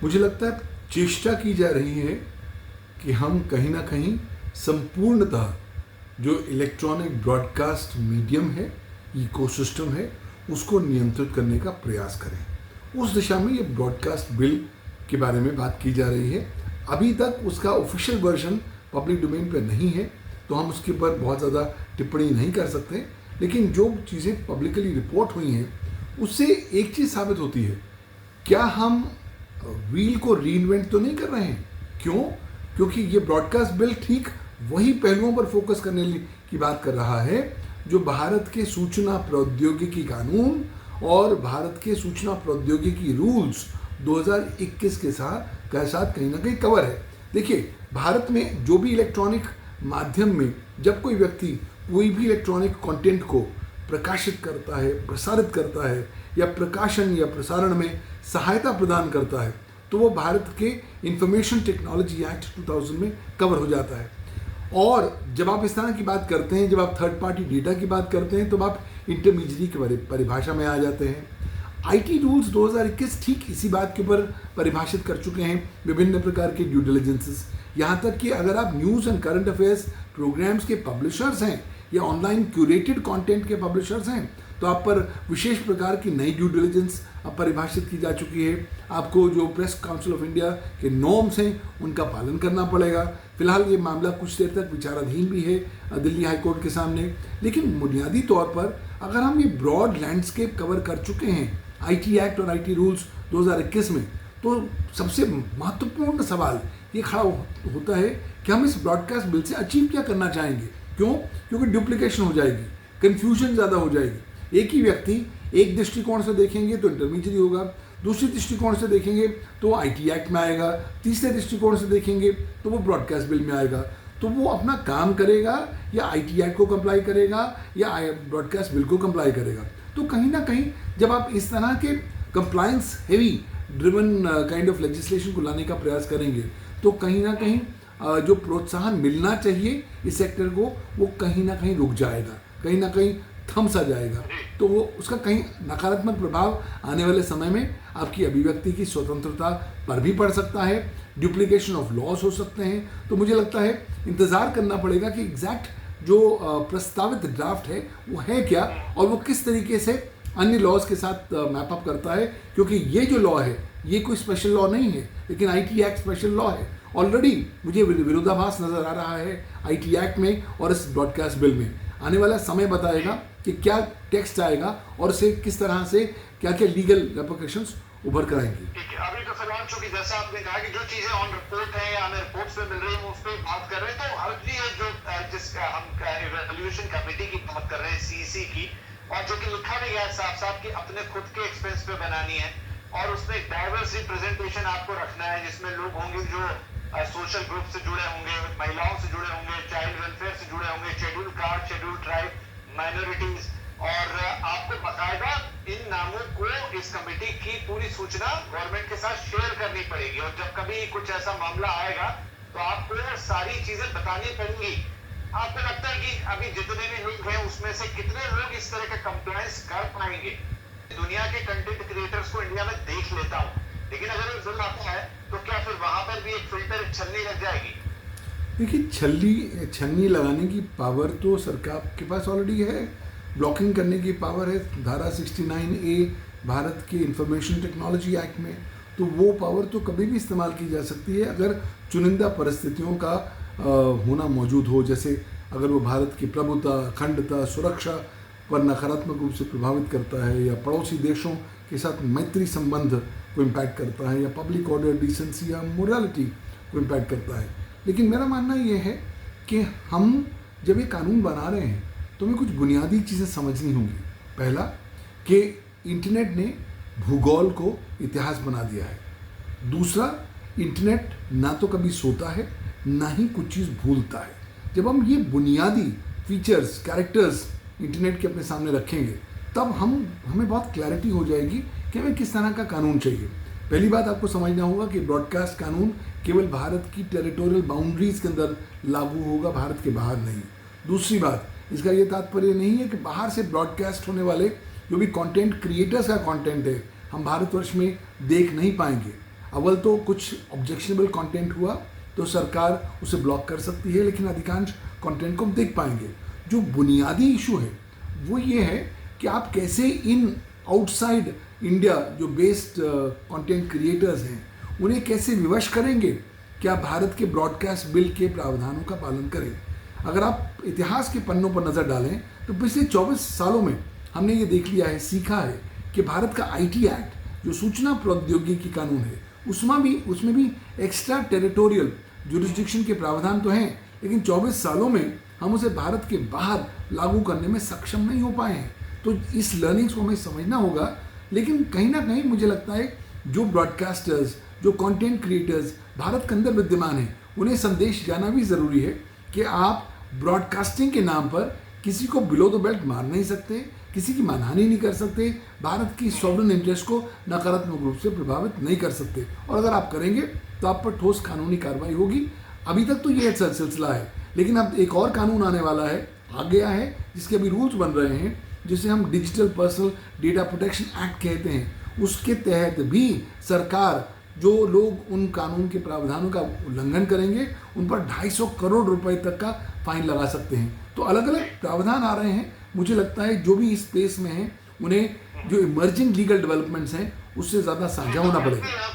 मुझे लगता है चेष्टा की जा रही है कि हम कहीं ना कहीं संपूर्णतः जो इलेक्ट्रॉनिक ब्रॉडकास्ट मीडियम है, इकोसिस्टम है, उसको नियंत्रित करने का प्रयास करें। उस दिशा में ये ब्रॉडकास्ट बिल के बारे में बात की जा रही है। अभी तक उसका ऑफिशियल वर्जन पब्लिक डोमेन पर नहीं है, तो हम उसके ऊपर बहुत ज़्यादा टिप्पणी नहीं कर सकते, लेकिन जो चीज़ें पब्लिकली रिपोर्ट हुई हैं उससे एक चीज़ साबित होती है, क्या हम व्हील को रीइन्वेंट तो नहीं कर रहे हैं? क्यों? क्योंकि ये ब्रॉडकास्ट बिल ठीक वही पहलुओं पर फोकस करने की बात कर रहा है जो भारत के सूचना प्रौद्योगिकी कानून और भारत के सूचना प्रौद्योगिकी रूल्स 2021 के साथ कहीं ना कहीं कवर है। देखिए, भारत में जो भी इलेक्ट्रॉनिक माध्यम में जब कोई व्यक्ति कोई भी इलेक्ट्रॉनिक कंटेंट को प्रकाशित करता है, प्रसारित करता है या प्रकाशन या प्रसारण में सहायता प्रदान करता है, तो वो भारत के इंफॉर्मेशन टेक्नोलॉजी एक्ट 2000 में कवर हो जाता है। और जब आप इस तरह की बात करते हैं, जब आप थर्ड पार्टी डेटा की बात करते हैं, तो आप इंटरमीडियरी की परिभाषा में आ जाते हैं। आईटी रूल्स 2021 ठीक इसी बात के ऊपर परिभाषित कर चुके हैं विभिन्न प्रकार के ड्यू डिलिजेंसेस। यहाँ तक कि अगर आप news and current affairs programs के पब्लिशर्स हैं या ऑनलाइन क्यूरेटेड कंटेंट के पब्लिशर्स हैं, तो आप पर विशेष प्रकार की नई ड्यू डिलिजेंस अब परिभाषित की जा चुकी है। आपको जो प्रेस काउंसिल ऑफ इंडिया के नॉर्म्स हैं उनका पालन करना पड़ेगा। फिलहाल ये मामला कुछ देर तक विचाराधीन भी है दिल्ली हाई कोर्ट के सामने, लेकिन बुनियादी तौर पर अगर हम ये ब्रॉड लैंडस्केप कवर कर चुके हैं आईटी एक्ट और आईटी रूल्स 2021 में, तो सबसे महत्वपूर्ण सवाल ये खड़ा होता है कि हम इस ब्रॉडकास्ट बिल से अचीव क्या करना चाहेंगे। क्यों? क्योंकि डुप्लीकेशन हो जाएगी, कन्फ्यूजन ज़्यादा हो जाएगी। एक ही व्यक्ति एक दृष्टिकोण से देखेंगे तो इंटरमीडिएट होगा, दूसरे दृष्टिकोण से देखेंगे तो आईटी एक्ट में आएगा, तीसरे दृष्टिकोण से देखेंगे तो वो ब्रॉडकास्ट बिल में आएगा। तो वो अपना काम करेगा या आईटी एक्ट को कंप्लाई करेगा या ब्रॉडकास्ट बिल को कंप्लाई करेगा। तो कहीं ना कहीं जब आप इस तरह के compliance heavy driven kind of legislation को लाने का प्रयास करेंगे, तो कहीं ना कहीं जो प्रोत्साहन मिलना चाहिए इस सेक्टर को, वो कहीं ना कहीं रुक जाएगा, कहीं ना कहीं थम सा जाएगा। तो वो उसका कहीं नकारात्मक प्रभाव आने वाले समय में आपकी अभिव्यक्ति की स्वतंत्रता पर भी पड़ सकता है, डुप्लीकेशन ऑफ लॉस हो सकते हैं। तो मुझे लगता है इंतज़ार करना पड़ेगा कि एग्जैक्ट जो प्रस्तावित ड्राफ्ट है वो है क्या और वो किस तरीके से अन्य लॉज के साथ मैप अप करता है, क्योंकि ये जो लॉ है ये कोई स्पेशल लॉ नहीं है, लेकिन आईटी एक्ट स्पेशल लॉ है। ऑलरेडी मुझे विरोधाभास नज़र आ रहा है आईटी एक्ट में और इस ब्रॉडकास्ट बिल में। आने वाला समय बताएगा कि क्या टेक्स्ट आएगा और उसे किस तरह से क्या क्या लीगल रेपरकशंस उभर कर आएंगी। ठीक है, अभी तो फिलहाल चूंकि जैसा आपने कहा कि जो चीजें ऑन रिपोर्ट है या हमें रिपोर्ट्स में मिल रही है उस पर बात कर रहे हैं, तो हर ये जो जिसका हम रेवोल्यूशन कमेटी की बात कर रहे हैं सीईसी की, और जो कि लिखा भी है साफ साफ कि अपने खुद के एक्सपेंस पे बनानी है और उसमें एक डाइवर्स रिप्रेजेंटेशन आपको रखना है जिसमें लोग होंगे जो सोशल ग्रुप से जुड़े होंगे, महिलाओं से जुड़े होंगे, चाइल्ड वेलफेयर से जुड़े होंगे, schedule caste, schedule tribe, minorities, और आपको बकायदा इन नामों को इस कमेटी की पूरी सूचना गवर्नमेंट के साथ शेयर करनी पड़ेगी। और जब कभी कुछ ऐसा मामला आएगा तो आपको सारी चीजें बतानी पड़ेंगी। आपको लगता है कि अभी जितने भी लोग हैं उसमें से कितने लोग इस तरह का कंप्लायंस कर पाएंगे? दुनिया के कंटेंट क्रिएटर्स को इंडिया में देख लेता हूँ, लेकिन अगर एक बिल आता है तो क्या फिर वहां पर भी एक फिल्टर छलनी लग जाएगी? देखिए, छलनी लगाने की पावर तो सरकार के पास ऑलरेडी है, ब्लॉकिंग करने की पावर है धारा 69A भारत के इंफॉर्मेशन टेक्नोलॉजी एक्ट में। तो वो पावर तो कभी भी इस्तेमाल की जा सकती है अगर चुनिंदा परिस्थितियों का होना मौजूद हो, जैसे अगर वो भारत की प्रभुता, अखंडता, सुरक्षा पर नकारात्मक रूप से प्रभावित करता है या पड़ोसी देशों के साथ मैत्री संबंध को इम्पैक्ट करता है या पब्लिक ऑर्डर, डिसेंसी या मोरालिटी को इम्पैक्ट करता है। लेकिन मेरा मानना ये है कि हम जब ये कानून बना रहे हैं तो हमें कुछ बुनियादी चीज़ें समझनी होंगी। पहला कि इंटरनेट ने भूगोल को इतिहास बना दिया है। दूसरा, इंटरनेट ना तो कभी सोता है ना ही कुछ चीज़ भूलता है। जब हम ये बुनियादी फीचर्स, कैरेक्टर्स इंटरनेट के अपने सामने रखेंगे तब हमें बहुत क्लैरिटी हो जाएगी कि हमें किस तरह का कानून चाहिए। पहली बात आपको समझना होगा कि ब्रॉडकास्ट कानून केवल भारत की टेरिटोरियल बाउंड्रीज के अंदर लागू होगा, भारत के बाहर नहीं। दूसरी बात, इसका ये तात्पर्य नहीं है कि बाहर से ब्रॉडकास्ट होने वाले जो भी कंटेंट क्रिएटर्स का कंटेंट है हम भारतवर्ष में देख नहीं पाएंगे। अव्वल तो कुछ ऑब्जेक्शनेबल कंटेंट हुआ तो सरकार उसे ब्लॉक कर सकती है, लेकिन अधिकांश कंटेंट को हम देख पाएंगे। जो बुनियादी इशू है वो ये है कि आप कैसे इन आउटसाइड इंडिया जो बेस्ड कंटेंट क्रिएटर्स हैं उन्हें कैसे विवश करेंगे कि आप भारत के ब्रॉडकास्ट बिल के प्रावधानों का पालन करें। अगर आप इतिहास के पन्नों पर नज़र डालें तो पिछले 24 सालों में हमने ये देख लिया है, सीखा है कि भारत का आईटी एक्ट जो सूचना प्रौद्योगिकी कानून है उसमें भी एक्स्ट्रा टेरिटोरियल जुरिस्डिक्शन के प्रावधान तो हैं, लेकिन 24 सालों में हम उसे भारत के बाहर लागू करने में सक्षम नहीं हो पाए हैं। तो इस लर्निंग्स को हमें समझना होगा, लेकिन कहीं ना कहीं मुझे लगता है जो ब्रॉडकास्टर्स, जो कंटेंट क्रिएटर्स भारत के अंदर विद्यमान हैं उन्हें संदेश जाना भी ज़रूरी है कि आप ब्रॉडकास्टिंग के नाम पर किसी को बिलो द बेल्ट मार नहीं सकते, किसी की मानहानि नहीं कर सकते, भारत की सॉवरेन इंटरेस्ट को नकारात्मक रूप से प्रभावित नहीं कर सकते, और अगर आप करेंगे तो आप पर ठोस कानूनी कार्रवाई होगी। अभी तक तो ये सिलसिला है, लेकिन अब एक और कानून आने वाला है, आ गया है, जिसके अभी रूल्स बन रहे हैं, जिसे हम digital personal data protection act कहते हैं। उसके तहत भी सरकार जो लोग उन कानून के प्रावधानों का उल्लंघन करेंगे उन पर 250 करोड़ रुपए तक का फाइन लगा सकते हैं। तो अलग अलग प्रावधान आ रहे हैं। मुझे लगता है जो भी इस स्पेस में हैं उन्हें जो इमर्जिंग लीगल डेवलपमेंट्स हैं उससे ज़्यादा साझा होना पड़ेगा।